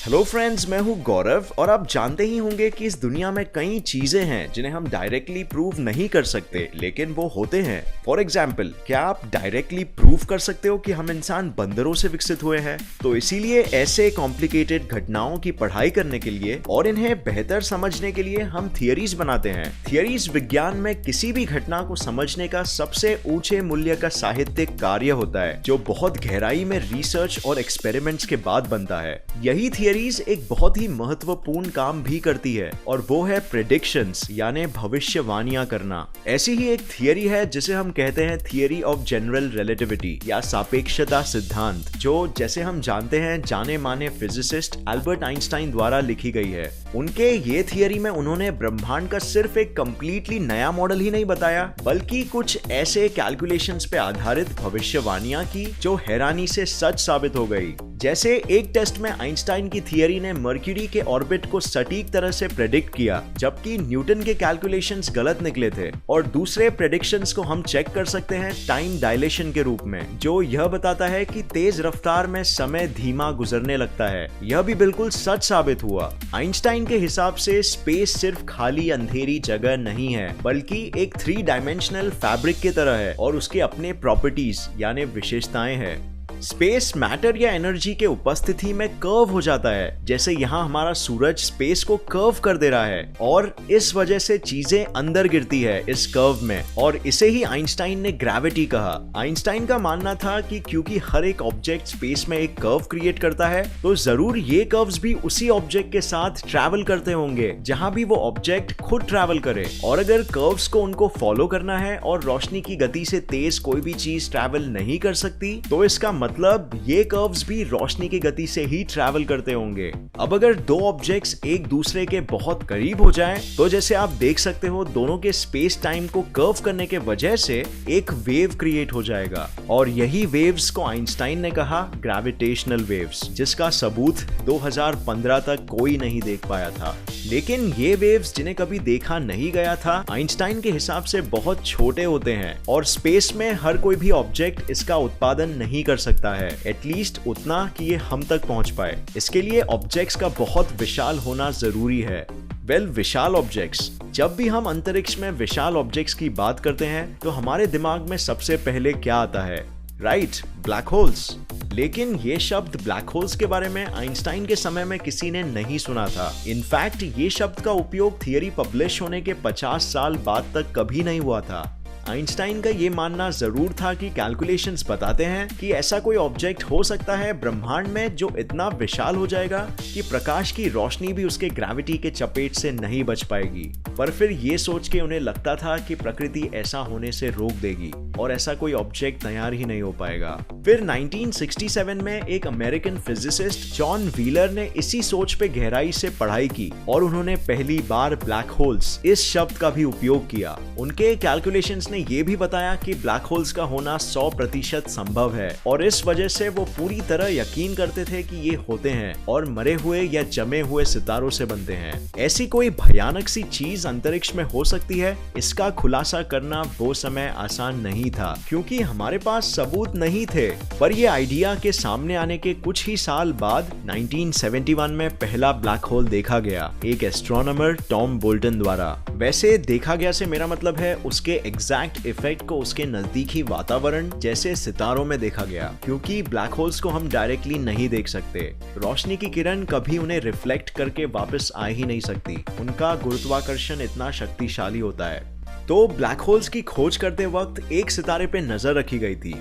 Hello friends, मैं हूं गौरव और आप जानते ही होंगे कि इस दुनिया में कई चीजें हैं जिन्हें हम डायरेक्टली प्रूव नहीं कर सकते, लेकिन वो होते हैं। फॉर एग्जाम्पल, क्या आप डायरेक्टली प्रूव कर सकते हो कि हम इंसान बंदरों से विकसित हुए हैं? तो इसीलिए ऐसे कॉम्प्लिकेटेड घटनाओं की पढ़ाई करने के लिए और इन्हें बेहतर समझने के लिए हम थियरीज बनाते हैं। थियरीज विज्ञान में किसी भी घटना को समझने का सबसे ऊंचे मूल्य का साहित्यिक कार्य होता है, जो बहुत गहराई में रिसर्च और एक्सपेरिमेंट्स के बाद बनता है। यही थियरीज एक बहुत ही महत्वपूर्ण काम भी करती है और वो है प्रेडिक्शंस, यानी भविष्यवाणियां करना। ऐसी ही एक थियरी है जिसे हम कहते हैं थियरी ऑफ जनरल रिलेटिविटी या सापेक्षता सिद्धांत, जो जैसे हम जानते हैं जाने माने फिजिसिस्ट अल्बर्ट आइंस्टाइन द्वारा लिखी गई है। उनके ये थियरी में उन्होंने ब्रह्मांड का सिर्फ एक कंप्लीटली नया मॉडल ही नहीं बताया, बल्कि कुछ ऐसे कैलकुलेशंस पे आधारित भविष्यवाणियां की जो हैरानी से सच साबित हो गई। जैसे एक टेस्ट में आइंस्टाइन की थियरी ने मर्क्यूरी के ऑर्बिट को सटीक तरह से प्रेडिक्ट किया, जबकि न्यूटन के कैलकुलेशंस गलत निकले थे। और दूसरे प्रेडिक्शंस को हम चेक कर सकते हैं टाइम डायलेशन के रूप में, जो यह बताता है कि तेज रफ्तार में समय धीमा गुजरने लगता है। यह भी बिल्कुल सच साबित हुआ। आइंस्टाइन के हिसाब से स्पेस सिर्फ खाली अंधेरी जगह नहीं है, बल्कि एक 3 डायमेंशनल फैब्रिक की तरह है और उसके अपने प्रॉपर्टीज यानी विशेषताएं हैं। स्पेस मैटर या एनर्जी के उपस्थिति में कर्व हो जाता है, जैसे यहाँ हमारा सूरज स्पेस को कर्व कर दे रहा है और इस वजह से चीजें अंदर गिरती है इस कर्व में, और इसे ही आइंस्टाइन ने ग्रेविटी कहा। आइंस्टाइन का मानना था कि क्योंकि हर एक ऑब्जेक्ट स्पेस में एक कर्व क्रिएट करता है, तो जरूर ये कर्व्स भी उसी ऑब्जेक्ट के साथ ट्रैवल करते होंगे जहां भी वो ऑब्जेक्ट खुद ट्रैवल करे। और अगर कर्व्स को उनको फॉलो करना है और रोशनी की गति से तेज कोई भी चीज ट्रैवल नहीं कर सकती, तो इसका मतलब ये कर्व्स भी रोशनी की गति से ही ट्रैवल करते होंगे। अब अगर दो ऑब्जेक्ट्स एक दूसरे के बहुत करीब हो जाएं, तो जैसे आप देख सकते हो दोनों के स्पेस टाइम को कर्व करने के वजह से एक वेव क्रिएट हो जाएगा, और यही वेव्स को आइंस्टाइन ने कहा ग्रेविटेशनल वेव्स, जिसका सबूत 2015 तक कोई नहीं देख पाया था। लेकिन ये वेव्स जिन्हें कभी देखा नहीं गया था, आइंस्टाइन के हिसाब से बहुत छोटे होते हैं और स्पेस में हर कोई भी ऑब्जेक्ट इसका उत्पादन नहीं कर सकता है, एटलीस्ट उतना कि ये हम तक पहुंच पाए। इसके लिए ऑब्जेक्ट्स का बहुत विशाल होना जरूरी है। विशाल ऑब्जेक्ट्स। जब भी हम अंतरिक्ष में विशाल ऑब्जेक्ट्स की बात करते हैं, तो हमारे दिमाग में सबसे पहले क्या आता है? Right, black holes. लेकिन ये शब्द ब्लैक होल्स के बारे में आइंस्टाइन के समय में किसी ने नहीं सुना था। इनफैक्ट ये शब्द का उपयोग थियरी पब्लिश होने के 50 साल बाद तक कभी नहीं हुआ था। आइंस्टाइन का ये मानना जरूर था कि कैलकुलेशंस बताते हैं कि ऐसा कोई ऑब्जेक्ट हो सकता है ब्रह्मांड में जो इतना विशाल हो जाएगा कि प्रकाश की रोशनी भी उसके ग्रेविटी के चपेट से नहीं बच पाएगी। पर फिर ये सोच के उन्हें लगता था कि प्रकृति ऐसा होने से रोक देगी और ऐसा कोई ऑब्जेक्ट तैयार ही नहीं हो पाएगा। फिर 1967 में एक अमेरिकन फिजिसिस्ट जॉन व्हीलर ने इसी सोच पे गहराई से पढ़ाई की और उन्होंने पहली बार ब्लैक होल्स इस शब्द का भी उपयोग किया। उनके कैलकुलेशंस ने ये भी बताया कि ब्लैक होल्स का होना 100% संभव है, और इस वजह से वो पूरी तरह यकीन करते थे कि ये होते हैं और मरे हुए या जमे हुए सितारों से बनते हैं। ऐसी कोई भयानक सी चीज अंतरिक्ष में हो सकती है, इसका खुलासा करना वो समय आसान नहीं था, क्योंकि हमारे पास सबूत नहीं थे। पर ये आइडिया के सामने आने के कुछ ही साल बाद 1971 में पहला ब्लैक होल देखा गया, एक एस्ट्रोनॉमर टॉम बोल्टन द्वारा। वैसे देखा गया से मेरा मतलब है उसके एग्जैक्ट इफेक्ट को उसके नजदीकी वातावरण जैसे सितारों में देखा गया, क्योंकि ब्लैक होल्स को हम डायरेक्टली नहीं देख सकते। रोशनी की किरण कभी उन्हें रिफ्लेक्ट करके वापस आ ही नहीं सकती, उनका गुरुत्वाकर्षण इतना शक्तिशाली होता है। तो ब्लैक होल्स की खोज करते वक्त एक सितारे पे नजर रखी गई थी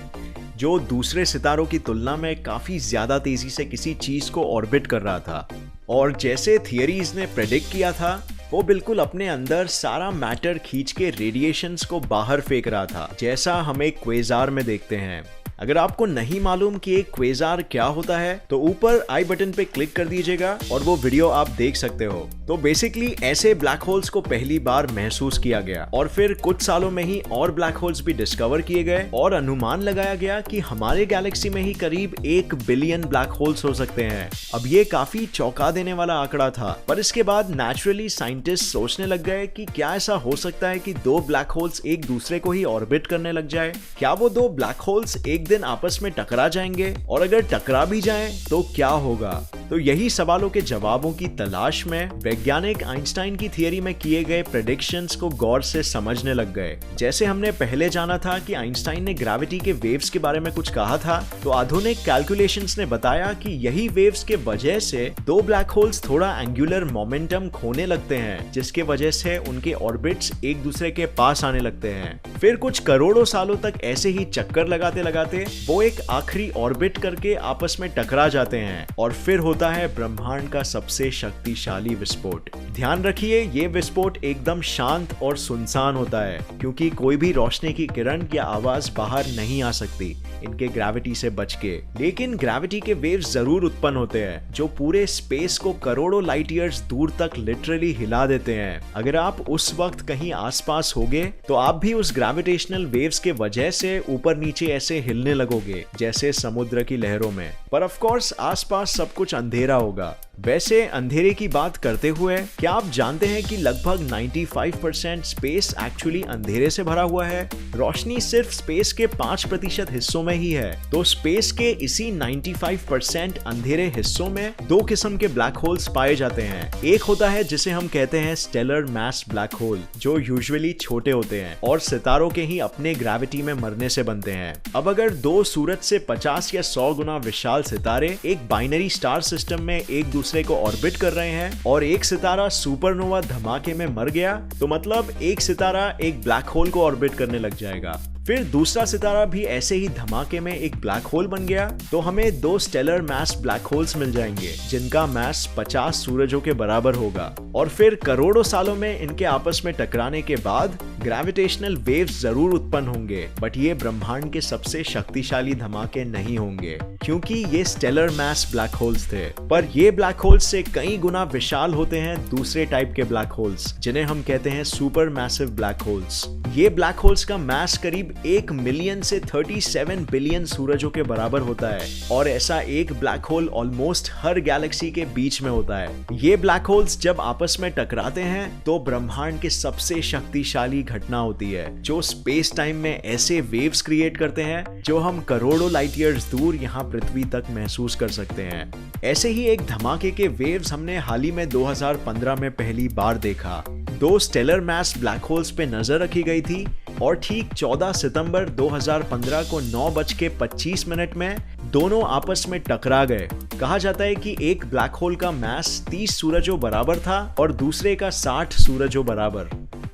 जो दूसरे सितारों की तुलना में काफी ज्यादा तेजी से किसी चीज को ऑर्बिट कर रहा था, और जैसे थियरीज ने प्रेडिक्ट किया था, वो बिल्कुल अपने अंदर सारा मैटर खींच के रेडिएशंस को बाहर फेंक रहा था, जैसा हम एक क्वेजार में देखते हैं। अगर आपको नहीं मालूम कि एक क्वेजार क्या होता है, तो ऊपर आई बटन पे क्लिक कर दीजिएगा और वो वीडियो आप देख सकते हो। तो बेसिकली ऐसे ब्लैक होल्स को पहली बार महसूस किया गया, और फिर कुछ सालों में ही और ब्लैक होल्स भी डिस्कवर किए गए, और अनुमान लगाया गया कि हमारे गैलेक्सी में ही करीब 1 बिलियन ब्लैक होल्स हो सकते हैं। अब ये काफी चौंका देने वाला आंकड़ा था, पर इसके बाद नेचुरली साइंटिस्ट सोचने लग गए कि क्या ऐसा हो सकता है कि 2 ब्लैक होल्स एक दूसरे को ही ऑर्बिट करने लग जाए? क्या वो 2 ब्लैक होल्स एक दिन आपस में टकरा जाएंगे, और अगर टकरा भी जाएं तो क्या होगा? तो यही सवालों के जवाबों की तलाश में वैज्ञानिक आइंस्टाइन की थियरी में किए गए प्रेडिक्शंस को गौर से समझने लग गए। जैसे हमने पहले जाना था कि आइंस्टाइन ने ग्रेविटी के वेव्स के बारे में कुछ कहा था, तो आधुनिक कैलकुलेशंस ने बताया कि यही वेव्स के वजह से दो ब्लैक होल्स थोड़ा एंगुलर मोमेंटम खोने लगते हैं, जिसके वजह से उनके ऑर्बिट्स एक दूसरे के पास आने लगते हैं। फिर कुछ करोड़ों सालों तक ऐसे ही चक्कर लगाते लगाते वो एक आखिरी ऑर्बिट करके आपस में टकरा जाते हैं और फिर होता है ब्रह्मांड का सबसे शक्तिशाली विस्फोट। ध्यान रखिए, ये विस्फोट एकदम शांत और सुनसान होता है, क्योंकि कोई भी रोशनी की किरण या आवाज बाहर नहीं आ सकती इनके ग्रेविटी से बच के। लेकिन ग्रेविटी के वेव्स जरूर उत्पन्न होते हैं जो पूरे स्पेस को करोड़ों लाइट ईयर्स दूर तक लिटरली हिला देते हैं। अगर आप उस वक्त कहीं आसपास होगे तो आप भी उस ग्रेविटेशनल वेव्स के वजह से ऊपर नीचे ऐसे हिलने लगोगे जैसे समुद्र की लहरों में। पर ऑफ कोर्स आसपास सब कुछ अंधेरा होगा। वैसे अंधेरे की बात करते हुए, क्या आप जानते हैं कि लगभग 95% स्पेस एक्चुअली अंधेरे से भरा हुआ है? रोशनी सिर्फ स्पेस के 5% हिस्सों में ही है। तो स्पेस के इसी 95% अंधेरे हिस्सों में दो किस्म के ब्लैक होल्स पाए जाते हैं। एक होता है जिसे हम कहते हैं स्टेलर मैस ब्लैक होल, जो यूजुअली छोटे होते हैं और सितारों के ही अपने ग्रेविटी में मरने से बनते हैं। अब अगर दो सूरज से 50 या 100 गुना विशाल सितारे एक बाइनरी स्टार सिस्टम में एक दूसरे को ऑर्बिट कर रहे हैं और एक सितारा सुपरनोवा धमाके में मर गया, तो मतलब एक सितारा एक ब्लैक होल को ऑर्बिट करने लग जाएगा। फिर दूसरा सितारा भी ऐसे ही धमाके में एक ब्लैक होल बन गया, तो हमें दो स्टेलर मैस ब्लैक होल्स मिल जाएंगे जिनका मैस 50 सूरजों के बराबर होगा। और फिर करोड़ों सालों में इनके आपस में टकराने के बाद ग्रेविटेशनल वेव्स जरूर उत्पन्न होंगे, बट ये ब्रह्मांड के सबसे शक्तिशाली धमाके नहीं होंगे, क्योंकि ये स्टेलर मैस ब्लैक होल्स थे। पर ये ब्लैक होल्स से कई गुना विशाल होते हैं दूसरे टाइप के ब्लैक होल्स, जिन्हें हम कहते हैं सुपर मैसिव ब्लैक होल्स। ये ब्लैक होल्स का मैस करीब 1 मिलियन से 37 बिलियन सूरजों के बराबर होता है, और ऐसा एक ब्लैक होल ऑलमोस्ट हर गैलेक्सी के बीच में होता है। ये ब्लैक होल्स जब आपस में टकराते हैं तो ब्रह्मांड के सबसे शक्तिशाली घटना होती है, जो स्पेस टाइम में ऐसे वेव्स क्रिएट करते हैं जो हम करोड़ों लाइट ईयर्स दूर यहाँ पृथ्वी तक महसूस कर सकते हैं। ऐसे ही एक धमाके के वेव्स हमने हाल ही में 2015 में पहली बार देखा। दो स्टेलर मैस ब्लैक होल्स पे नजर रखी गई थी और ठीक 14 सितंबर 2015 को 9:25 में दोनों आपस में टकरा गए। कहा जाता है कि एक ब्लैक होल का मैस 30 सूरजों बराबर था और दूसरे का 60 सूरजों बराबर।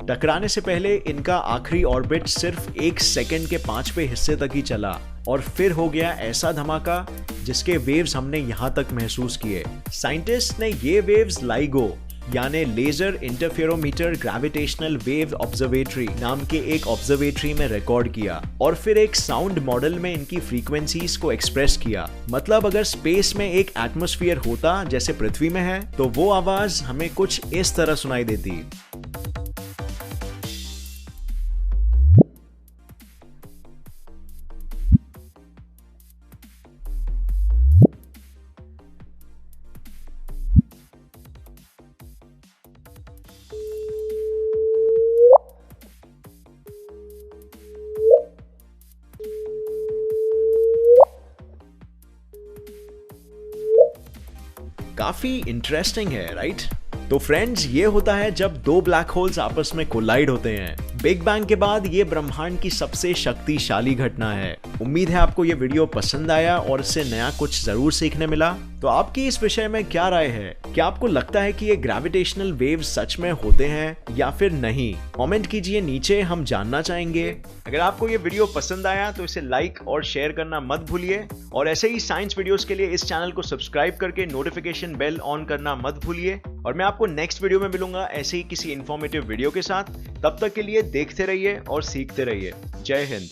टकराने से पहले इनका आखिरी ऑर्बिट सिर्फ 1 सेकंड के 5वें हिस्से तक ही चला और फिर हो गया ऐसा धमाका जिसके वेव्स हमने यहाँ तक महसूस किए। साइंटिस्ट ने ये वेव्स लाइगो यानी laser interferometer gravitational wave observatory नाम के एक ऑब्जर्वेटरी में रिकॉर्ड किया और फिर एक साउंड मॉडल में इनकी फ्रीक्वेंसीज को एक्सप्रेस किया। मतलब अगर स्पेस में एक एटमॉस्फेयर होता जैसे पृथ्वी में है, तो वो आवाज हमें कुछ इस तरह सुनाई देती। काफी इंटरेस्टिंग है, राइट? तो फ्रेंड्स, ये होता है जब दो ब्लैक होल्स आपस में कोलाइड होते हैं। बिग बैंग के बाद ये ब्रह्मांड की सबसे शक्तिशाली घटना है। उम्मीद है आपको ये वीडियो पसंद आया और इससे नया कुछ जरूर सीखने मिला। तो आपकी इस विषय में क्या राय है? क्या आपको लगता है कि ये ग्रेविटेशनल वेव्स सच में होते हैं या फिर नहीं? कमेंट कीजिए नीचे, हम जानना चाहेंगे। अगर आपको ये वीडियो पसंद आया तो इसे लाइक और शेयर करना मत भूलिए, और ऐसे ही साइंस वीडियोस के लिए इस चैनल को सब्सक्राइब करके नोटिफिकेशन बेल ऑन करना मत भूलिए। और मैं आपको नेक्स्ट वीडियो में मिलूंगा ऐसे ही किसी इंफॉर्मेटिव वीडियो के साथ। तब तक के लिए देखते रहिए और सीखते रहिए। जय हिंद।